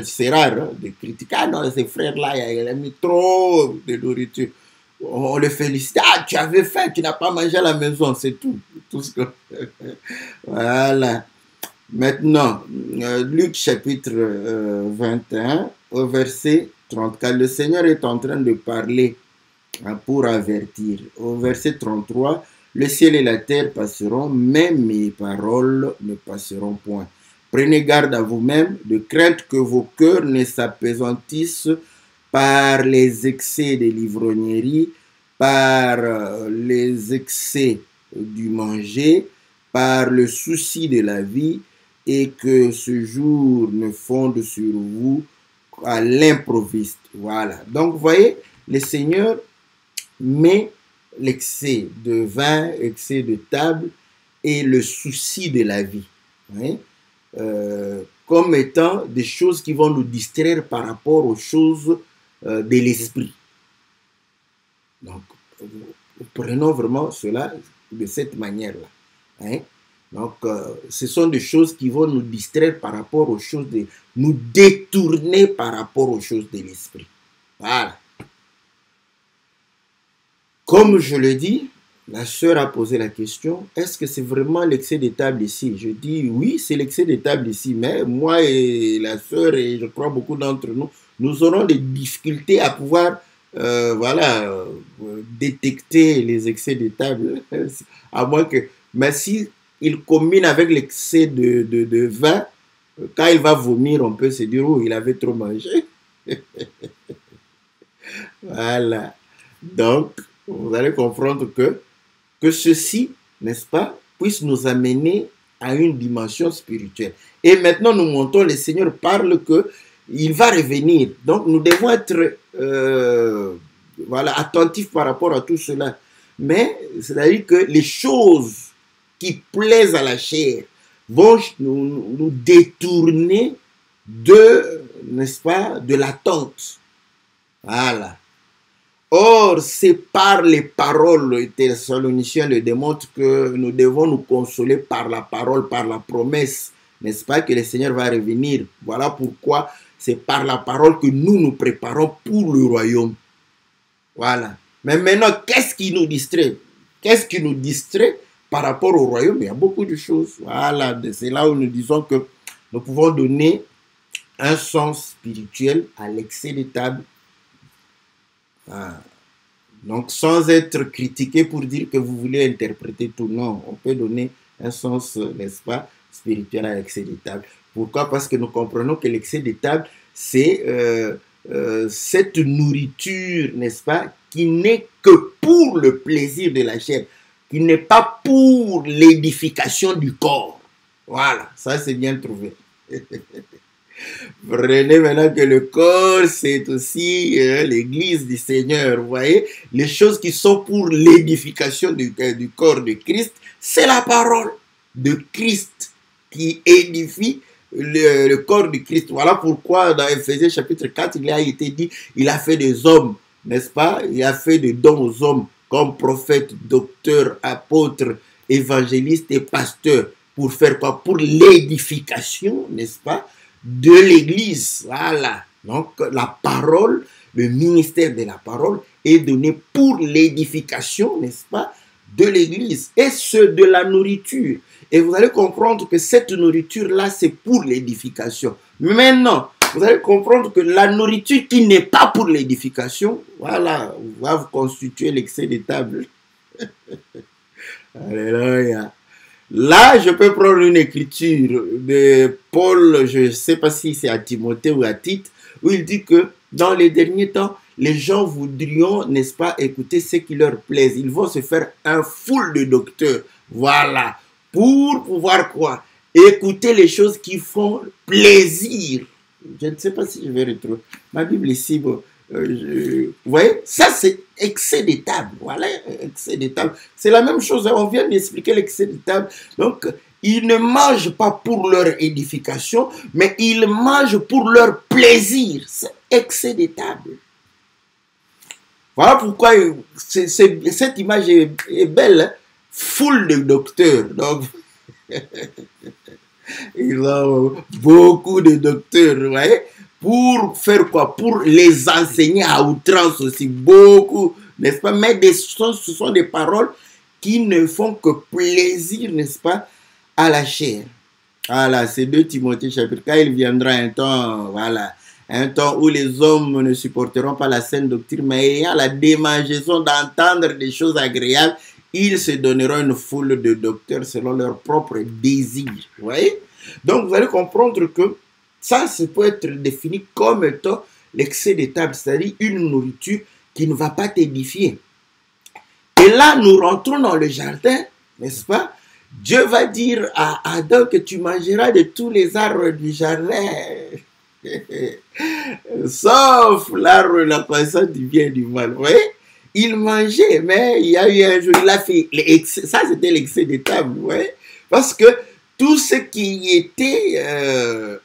S1: C'est rare hein, de critiquer. Ah non, ces frères-là, il a mis trop de nourriture. On les félicite. Ah, tu avais faim, tu n'as pas mangé à la maison, c'est tout. Tout ce que... Voilà. Maintenant, Luc chapitre 21, au verset 34, le Seigneur est en train de parler hein, pour avertir. Au verset 33, le ciel et la terre passeront, mais mes paroles ne passeront point. Prenez garde à vous-même, de crainte que vos cœurs ne s'appesantissent par les excès de l'ivrognerie, par les excès du manger, par le souci de la vie, et que ce jour ne fonde sur vous à l'improviste. Voilà. Donc, vous voyez, le Seigneur met l'excès de vin, l'excès de table et le souci de la vie. Hein? Comme étant des choses qui vont nous distraire par rapport aux choses de l'esprit. Donc, prenons vraiment cela de cette manière-là. Hein? Donc, ce sont des choses qui vont nous distraire par rapport aux choses, nous détourner par rapport aux choses de l'esprit. Voilà. Comme je le dis, la sœur a posé la question, est-ce que c'est vraiment l'excès de table ici? Je dis oui, c'est l'excès de table ici, mais moi et la sœur, et je crois beaucoup d'entre nous, nous aurons des difficultés à pouvoir détecter les excès de table. À moins que, mais si il combine avec l'excès de vin, quand il va vomir, on peut se dire, oh, il avait trop mangé. Voilà. Donc, vous allez comprendre que ceci, n'est-ce pas, puisse nous amener à une dimension spirituelle. Et maintenant, nous montons, le Seigneur parle qu'il va revenir. Donc, nous devons être attentifs par rapport à tout cela. Mais, c'est-à-dire que les choses qui plaisent à la chair vont nous détourner n'est-ce pas, de l'attente. Voilà. Or, c'est par les paroles, les Thessaloniciens le démontrent, que nous devons nous consoler par la parole, par la promesse, n'est-ce pas, que le Seigneur va revenir. Voilà pourquoi c'est par la parole que nous nous préparons pour le royaume. Voilà. Mais maintenant, qu'est-ce qui nous distrait? Qu'est-ce qui nous distrait par rapport au royaume? Il y a beaucoup de choses. Voilà. C'est là où nous disons que nous pouvons donner un sens spirituel à l'excès de table. Donc, sans être critiqué pour dire que vous voulez interpréter tout, non, on peut donner un sens, n'est-ce pas, spirituel à l'excès de table. Pourquoi? Parce que nous comprenons que l'excès de table, c'est cette nourriture, n'est-ce pas, qui n'est que pour le plaisir de la chair, qui n'est pas pour l'édification du corps. Voilà, ça c'est bien trouvé. Prenez maintenant que le corps, c'est aussi l'église du Seigneur. Vous voyez, les choses qui sont pour l'édification du corps de Christ, c'est la parole de Christ qui édifie le corps de Christ. Voilà pourquoi dans Ephésiens chapitre 4, il a été dit, il a fait des hommes, n'est-ce pas? Il a fait des dons aux hommes comme prophètes, docteurs, apôtres, évangélistes et pasteurs. Pour faire quoi? Pour l'édification, n'est-ce pas, de l'Église. Voilà. Donc, la parole, le ministère de la parole est donné pour l'édification, n'est-ce pas, de l'Église. Et ce, de la nourriture. Et vous allez comprendre que cette nourriture-là, c'est pour l'édification. Maintenant, vous allez comprendre que la nourriture qui n'est pas pour l'édification, voilà, va vous constituer l'excès de table. Alléluia. Là, je peux prendre une écriture de Paul, je ne sais pas si c'est à Timothée ou à Tite, où il dit que dans les derniers temps, les gens voudront, n'est-ce pas, écouter ce qui leur plaise. Ils vont se faire un foule de docteurs. Voilà. Pour pouvoir quoi? Écouter les choses qui font plaisir. Je ne sais pas si je vais retrouver ma Bible ici. Bon, vous voyez, ça c'est excès de table. Voilà, excès de table. C'est la même chose, on vient d'expliquer l'excès de table. Donc, ils ne mangent pas pour leur édification, mais ils mangent pour leur plaisir. C'est excès de table. Voilà pourquoi cette image est belle. Hein? Foule de docteurs. Donc, ils ont beaucoup de docteurs, vous voyez? Pour faire quoi? Pour les enseigner à outrance aussi, beaucoup, n'est-ce pas? Mais ce sont des paroles qui ne font que plaisir, n'est-ce pas, à la chair. Voilà, c'est 2 Timothée chapitre 4, il viendra un temps, voilà, un temps où les hommes ne supporteront pas la saine doctrine, mais ayant la démangeaison d'entendre des choses agréables, ils se donneront une foule de docteurs selon leur propre désir. Vous voyez? Donc, vous allez comprendre que ça peut être défini comme étant l'excès de table, c'est-à-dire une nourriture qui ne va pas t'édifier. Et là, nous rentrons dans le jardin, n'est-ce pas? Dieu va dire à Adam que tu mangeras de tous les arbres du jardin, sauf l'arbre de la connaissance du bien et du mal. Vous voyez? Il mangeait, mais il y a eu un jour, il a fait l'excès, ça c'était l'excès de table, vous voyez? Parce que tout ce qui était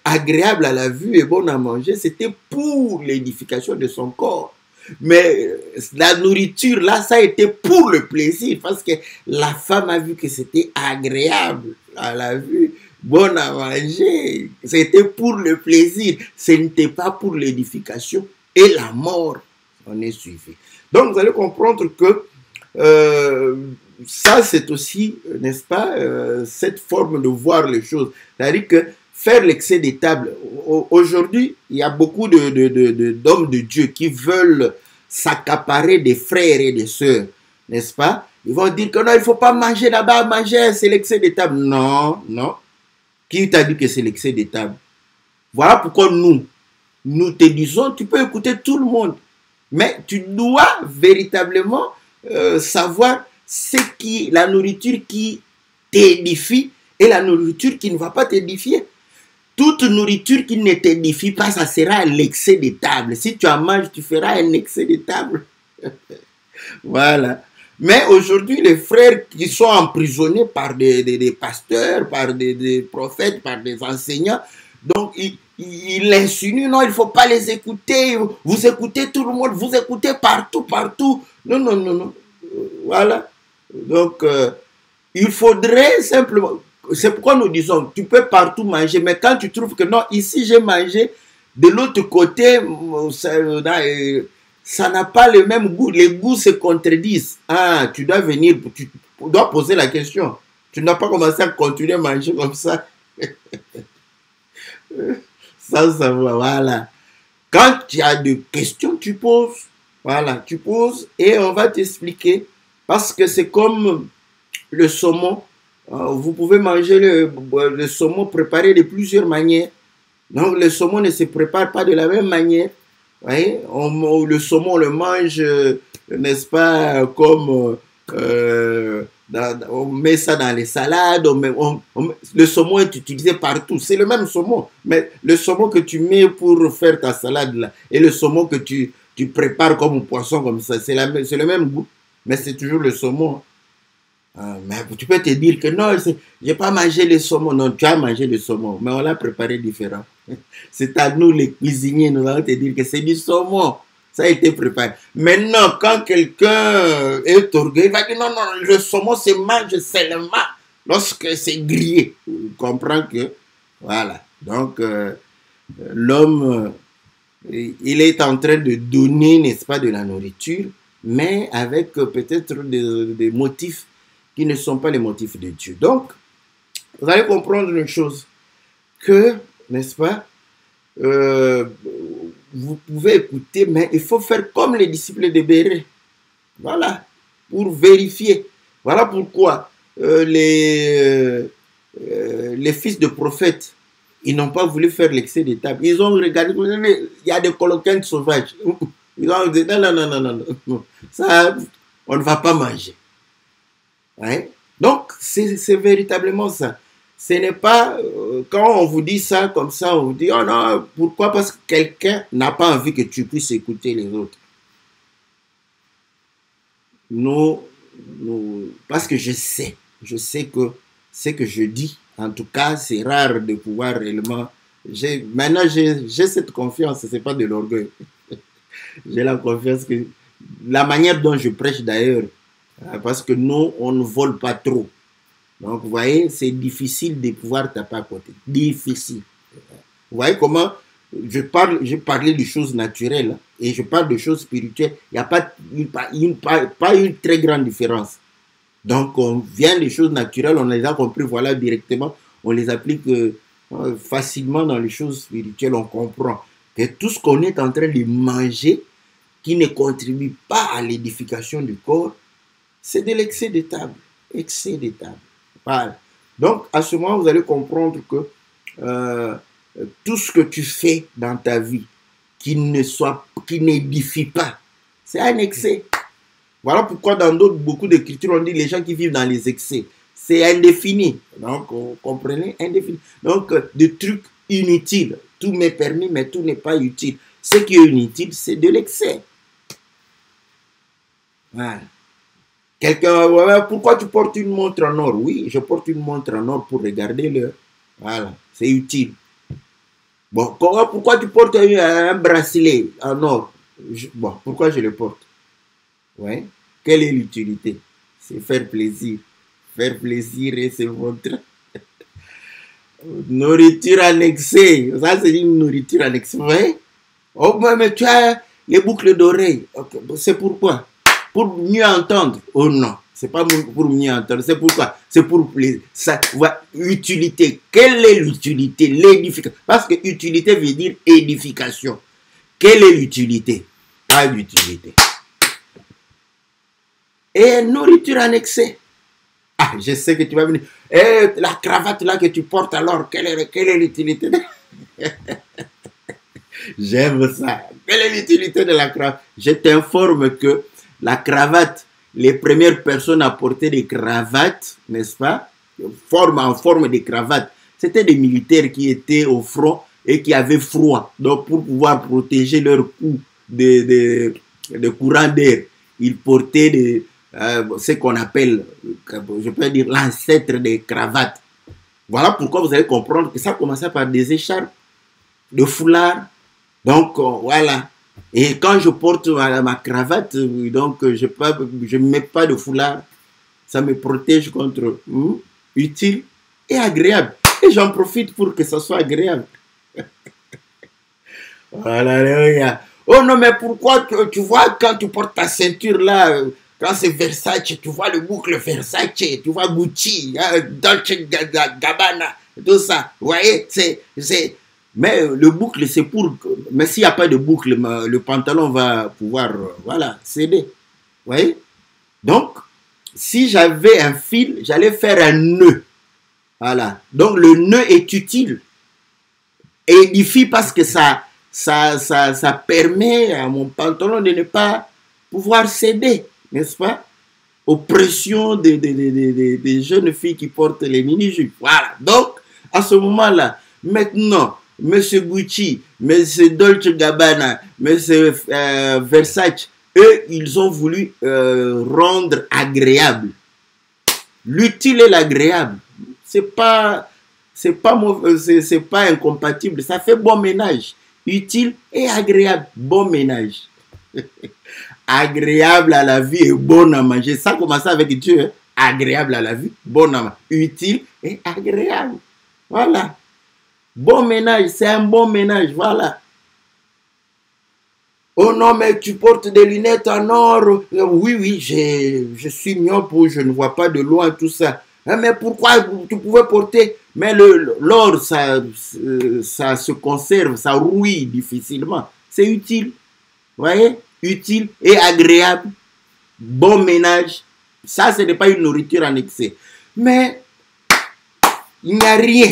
S1: agréable à la vue et bon à manger, c'était pour l'édification de son corps. Mais la nourriture, là, ça a été pour le plaisir, parce que la femme a vu que c'était agréable à la vue, bon à manger. C'était pour le plaisir, ce n'était pas pour l'édification. Et la mort en est suivie. Donc, vous allez comprendre que euh, ça c'est aussi, n'est-ce pas, cette forme de voir les choses. C'est-à-dire que faire l'excès des tables. Aujourd'hui, il y a beaucoup d'hommes de Dieu qui veulent s'accaparer des frères et des sœurs, n'est-ce pas? Ils vont dire que non, il ne faut pas manger là-bas, manger, c'est l'excès des tables. Non, non. Qui t'a dit que c'est l'excès des tables? Voilà pourquoi nous te disons, tu peux écouter tout le monde, mais tu dois véritablement savoir la nourriture qui t'édifie et la nourriture qui ne va pas t'édifier. Toute nourriture qui ne t'édifie pas, ça sera l'excès des tables. Si tu en manges, tu feras un excès des tables. Voilà. Mais aujourd'hui, les frères qui sont emprisonnés par des pasteurs, par des prophètes, par des enseignants, donc ils insinuent, non, il ne faut pas les écouter, vous écoutez tout le monde, vous écoutez partout, partout. Non, non, non, non. Voilà. Donc, il faudrait simplement, c'est pourquoi nous disons, tu peux partout manger, mais quand tu trouves que non, ici j'ai mangé, de l'autre côté, ça n'a pas le même goût, les goûts se contredisent. Ah, tu dois venir, tu dois poser la question. Tu ne dois pas commencer à continuer à manger comme ça. Sans savoir, voilà. Quand tu as des questions, tu poses. Voilà, tu poses et on va t'expliquer. Parce que c'est comme le saumon. Vous pouvez manger le saumon préparé de plusieurs manières. Donc le saumon ne se prépare pas de la même manière. Oui, le saumon, on le mange, n'est-ce pas, comme on met ça dans les salades, le saumon est utilisé partout, c'est le même saumon, mais le saumon que tu mets pour faire ta salade là, et le saumon que tu prépares comme un poisson comme ça, c'est le même goût, mais c'est toujours le saumon. Mais tu peux te dire que non, je n'ai pas mangé le saumon. Non, tu as mangé le saumon, mais on l'a préparé différent. C'est à nous les cuisiniers, nous allons te dire que c'est du saumon. Ça a été préparé. Maintenant, quand quelqu'un est orgueilleux, il va dire non, non, le saumon se mange seulement lorsque c'est grillé. On comprend que, voilà. Donc, l'homme, il est en train de donner, n'est-ce pas, de la nourriture, mais avec peut-être des motifs qui ne sont pas les motifs de Dieu. Donc, vous allez comprendre une chose, que, n'est-ce pas, vous pouvez écouter, mais il faut faire comme les disciples de Béré. Voilà, pour vérifier. Voilà pourquoi les fils de prophètes, ils n'ont pas voulu faire l'excès des tables. Ils ont regardé, il y a des coloquins sauvages. Ils ont dit, non, non, non, non, non, non, ça, on ne va pas manger. Ouais. Donc, c'est véritablement ça. Ce n'est pas, quand on vous dit ça comme ça, on vous dit, oh non, pourquoi? Parce que quelqu'un n'a pas envie que tu puisses écouter les autres. Parce que je sais que ce que je dis, en tout cas, c'est rare de pouvoir réellement. Maintenant, j'ai cette confiance, ce n'est pas de l'orgueil. J'ai la confiance que la manière dont je prêche d'ailleurs, parce que nous, on ne vole pas trop. Donc, vous voyez, c'est difficile de pouvoir taper à côté. Difficile. Vous voyez comment je parlais de choses naturelles et je parle de choses spirituelles. Il n'y a pas une très grande différence. Donc, on vient des choses naturelles, on les a compris, voilà, directement. On les applique facilement dans les choses spirituelles. On comprend que tout ce qu'on est en train de manger, qui ne contribue pas à l'édification du corps, c'est de l'excès de table. Excès de table. Voilà. Donc, à ce moment, vous allez comprendre que tout ce que tu fais dans ta vie qui n'édifie pas, c'est un excès. Voilà pourquoi dans beaucoup d'écritures, on dit les gens qui vivent dans les excès. C'est indéfini. Donc, vous comprenez? Indéfini. Donc, des trucs inutiles. Tout m'est permis, mais tout n'est pas utile. Ce qui est inutile, c'est de l'excès. Voilà. Quelqu'un, pourquoi tu portes une montre en or? Oui, je porte une montre en or pour regarder l'heure. Voilà, c'est utile. Bon, pourquoi tu portes un bracelet en or? Bon, pourquoi je le porte? Ouais. Quelle est l'utilité? C'est faire plaisir. Faire plaisir et se montrer. Nourriture annexée. Ça, c'est une nourriture annexée. Ouais. Oh, mais tu as les boucles d'oreilles. Okay. C'est pourquoi? pour mieux entendre. Oh non, c'est pas pour mieux entendre. C'est pourquoi? C'est pour ça. Utilité. Quelle est l'utilité? L'édification. Parce que utilité veut dire édification. Quelle est l'utilité? Pas d'utilité. Et nourriture en excès. Ah, je sais que tu vas venir. Et la cravate là que tu portes alors, quelle est l'utilité? J'aime ça. Quelle est l'utilité de la cravate? Je t'informe que la cravate, les premières personnes à porter des cravates, n'est-ce pas, en forme de cravate, c'était des militaires qui étaient au front et qui avaient froid. Donc, pour pouvoir protéger leur cou de courants d'air, ils portaient ce qu'on appelle, je peux dire, l'ancêtre des cravates. Voilà pourquoi vous allez comprendre que ça commençait par des écharpes, de foulards. Donc, voilà. Et quand je porte ma cravate, donc je ne mets pas de foulard. Ça me protège contre utile et agréable. Et j'en profite pour que ça soit agréable. Voilà. Oh non, mais pourquoi tu vois quand tu portes ta ceinture là, quand c'est Versace, tu vois le boucle Versace, tu vois Gucci, Dolce Gabbana, tout ça. Vous voyez, mais le boucle, c'est pour... Mais s'il n'y a pas de boucle, le pantalon va pouvoir, voilà, céder. Vous voyez? Donc, si j'avais un fil, j'allais faire un nœud. Voilà. Donc, le nœud est utile. Et édifie parce que ça permet à mon pantalon de ne pas pouvoir céder, n'est-ce pas? Aux pressions des jeunes filles qui portent les mini-jupes. Voilà. Donc, à ce moment-là, maintenant... Monsieur Gucci, Monsieur Dolce Gabbana, Monsieur Versace, eux, ils ont voulu rendre agréable. L'utile et l'agréable, c'est pas incompatible. Ça fait bon ménage. Utile et agréable, bon ménage. Agréable à la vie et bon à manger. Ça commence avec Dieu. Hein? Agréable à la vie, bon à manger. Utile et agréable. Voilà. Bon ménage, c'est un bon ménage, voilà. Oh non, mais tu portes des lunettes en or. Oui, je suis myope, je ne vois pas de loin, tout ça. Mais pourquoi tu pouvais porter? Mais l'or, ça se conserve, ça rouille difficilement. C'est utile, vous voyez? Utile et agréable. Bon ménage. Ça, ce n'est pas une nourriture en excès. Mais il n'y a rien.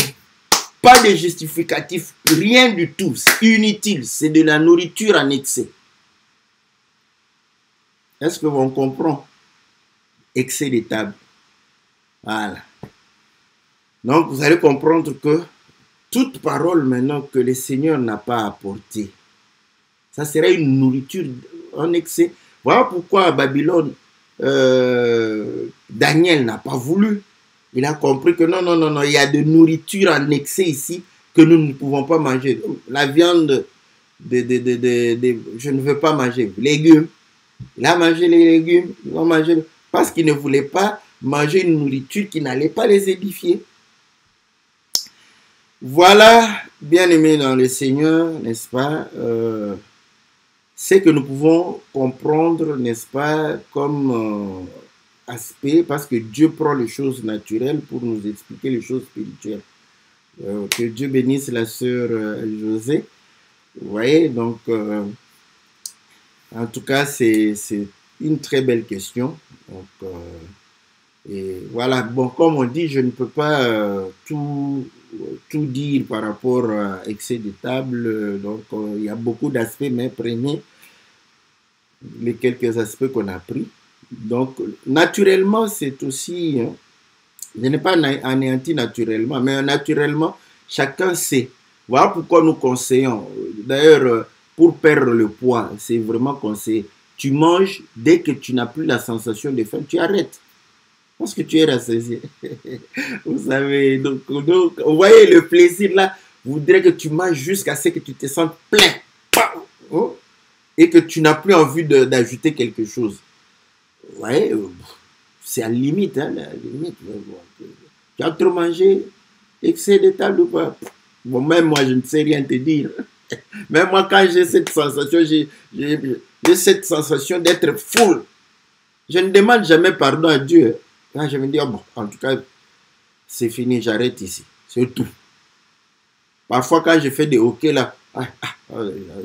S1: Pas de justificatif, rien du tout. C'est inutile, c'est de la nourriture en excès. Est-ce que on comprend? Excès de table. Voilà. Donc, vous allez comprendre que toute parole maintenant que le Seigneur n'a pas apportée, ça serait une nourriture en excès. Voilà pourquoi à Babylone, Daniel n'a pas voulu. Il a compris que non, il y a de nourriture en excès ici que nous ne pouvons pas manger. La viande, je ne veux pas manger. Légumes, il a mangé les légumes, parce qu'il ne voulait pas manger une nourriture qui n'allait pas les édifier. Voilà, bien-aimés dans le Seigneur, n'est-ce pas, c'est que nous pouvons comprendre, n'est-ce pas, comme... aspect, parce que Dieu prend les choses naturelles pour nous expliquer les choses spirituelles. Que Dieu bénisse la sœur José. Vous voyez, donc, en tout cas, c'est une très belle question. Donc, et voilà, bon, comme on dit, je ne peux pas tout dire par rapport à excès de table. Donc, il y a beaucoup d'aspects, mais prenez les quelques aspects qu'on a pris. Donc, naturellement, c'est aussi, hein, je n'ai pas anéanti naturellement, mais naturellement, chacun sait. Voilà pourquoi nous conseillons. D'ailleurs, pour perdre le poids, c'est vraiment conseillé. Tu manges, dès que tu n'as plus la sensation de faim, tu arrêtes. Parce que tu es rassasié. Vous savez, donc, vous voyez le plaisir là, vous voudrez que tu manges jusqu'à ce que tu te sentes plein. Oh, et que tu n'as plus envie d'ajouter quelque chose. Ouais, c'est à la limite, hein, la limite. Tu as trop mangé, excès de table ou pas? Bon, même moi, je ne sais rien te dire. Même moi, quand j'ai cette sensation, j'ai cette sensation d'être full. Je ne demande jamais pardon à Dieu. Là, je me dis, oh bon, en tout cas, c'est fini, j'arrête ici. C'est tout. Parfois, quand je fais des hockey là,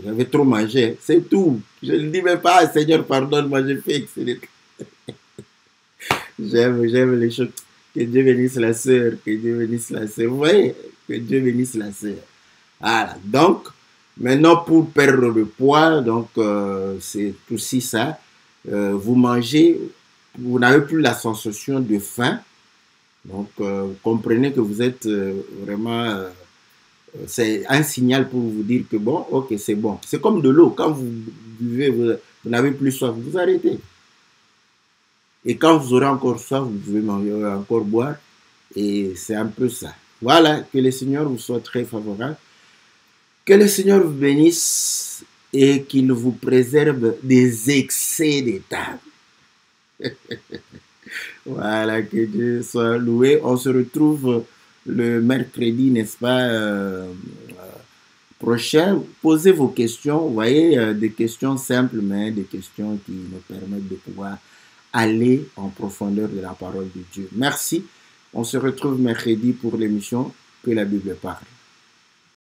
S1: j'avais trop mangé, c'est tout. Je ne dis même pas, Seigneur, pardonne-moi, j'ai fait excellent. J'aime les choses. Que Dieu bénisse la sœur, que Dieu bénisse la sœur. Vous voyez, que Dieu bénisse la sœur. Voilà, donc, maintenant pour perdre le poids, donc c'est aussi ça. Vous mangez, vous n'avez plus la sensation de faim. Donc, vous comprenez que vous êtes vraiment... c'est un signal pour vous dire que bon, ok, c'est bon. C'est comme de l'eau. Quand vous buvez, vous n'avez plus soif, vous arrêtez. Et quand vous aurez encore soif, vous pouvez encore boire. Et c'est un peu ça. Voilà, que le Seigneur vous soit très favorable. Que le Seigneur vous bénisse et qu'il vous préserve des excès des tables. Voilà, que Dieu soit loué. On se retrouve le mercredi, n'est-ce pas, prochain. Posez vos questions. Vous voyez, des questions simples, mais des questions qui nous permettent de pouvoir aller en profondeur de la parole de Dieu. Merci. On se retrouve mercredi pour l'émission Que la Bible parle.